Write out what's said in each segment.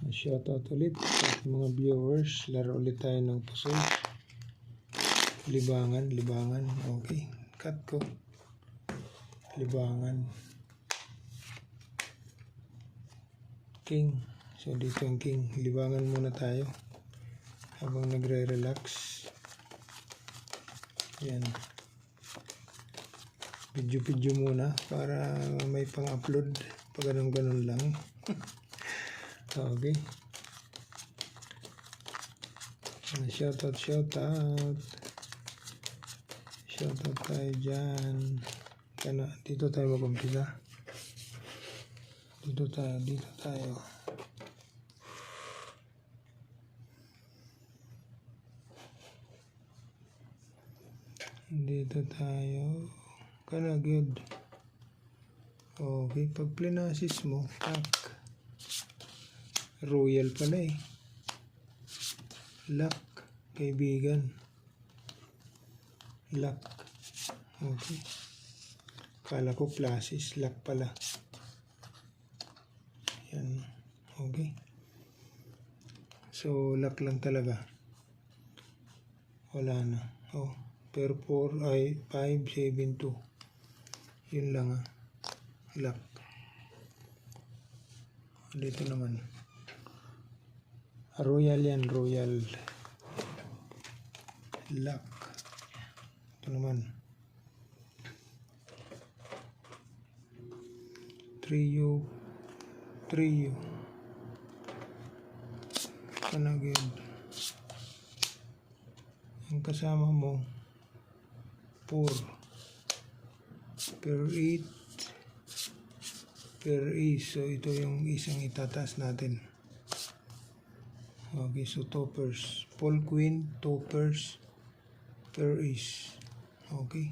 Shoutout ulit sa mga viewers. Laro ulit tayo ng pusoy. Libangan. Okay. Cut ko. Libangan. King. So dito ang king. Libangan muna tayo. Habang nagre-relax. Yan. Video muna para may pang-upload. Pag ganun lang. Okay. Shoutout. Shoutout tayo dyan. Dito tayo mag-umpisa. Dito tayo. Dito tayo. Good. Okay. Pag plinasis mo, royal pala eh. Luck, kaibigan. Luck. Okay. Kala ko plasis, luck pala. Yan. Okay. So, luck lang talaga. Wala na. Oh, per 4 ay 5, 7, 2. Yun lang ah. Luck. Dito naman. Royal yan, royal. Luck. Ito naman. Trio. Good. Ang kasama mo 4 per 8 per ace. So ito yung isang itataas natin. Okay, so toppers. Paul Queen, toppers, per ace. Okay.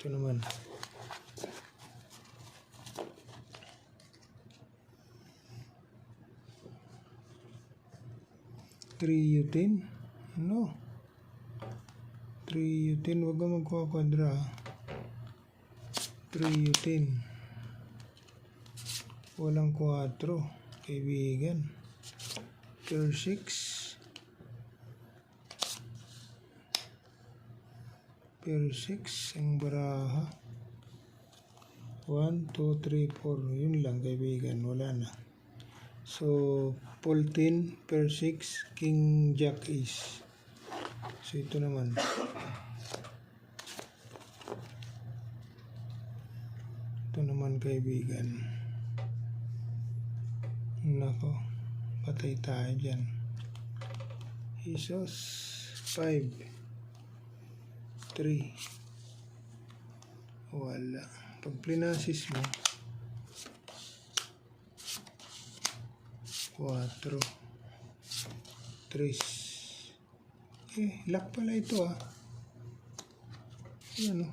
Ito naman. Three U10? No. 3 U10, wag ka magkakwadra. 3 U10. Walang 4, kaibigan. Per 6. Per 6 ang baraha. 1, 2, 3, 4. Yun lang kaibigan, wala na. So, Paul 10 per 6, King Jack Ace. So, ito naman. Ito naman kaibigan. Nako, patay tayo dyan. Jesus, 5, 3. Wala. Pag plinasis mo, 4, 3. Luck pala ito ah. Ano?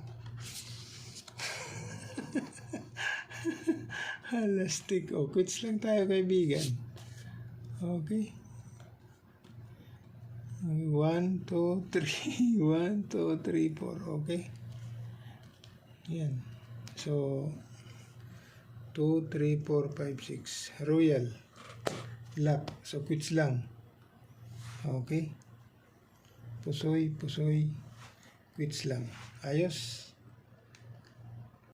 Halastik. Quits lang tayo kaibigan. Okay. 1, 2, 3. 1, 2, 3, 4. Okay. Yan. So, 2, 3, 4, 5, 6. Royal. Luck. So, quits lang. Okay. Pusoy. Quits lang. Ayos.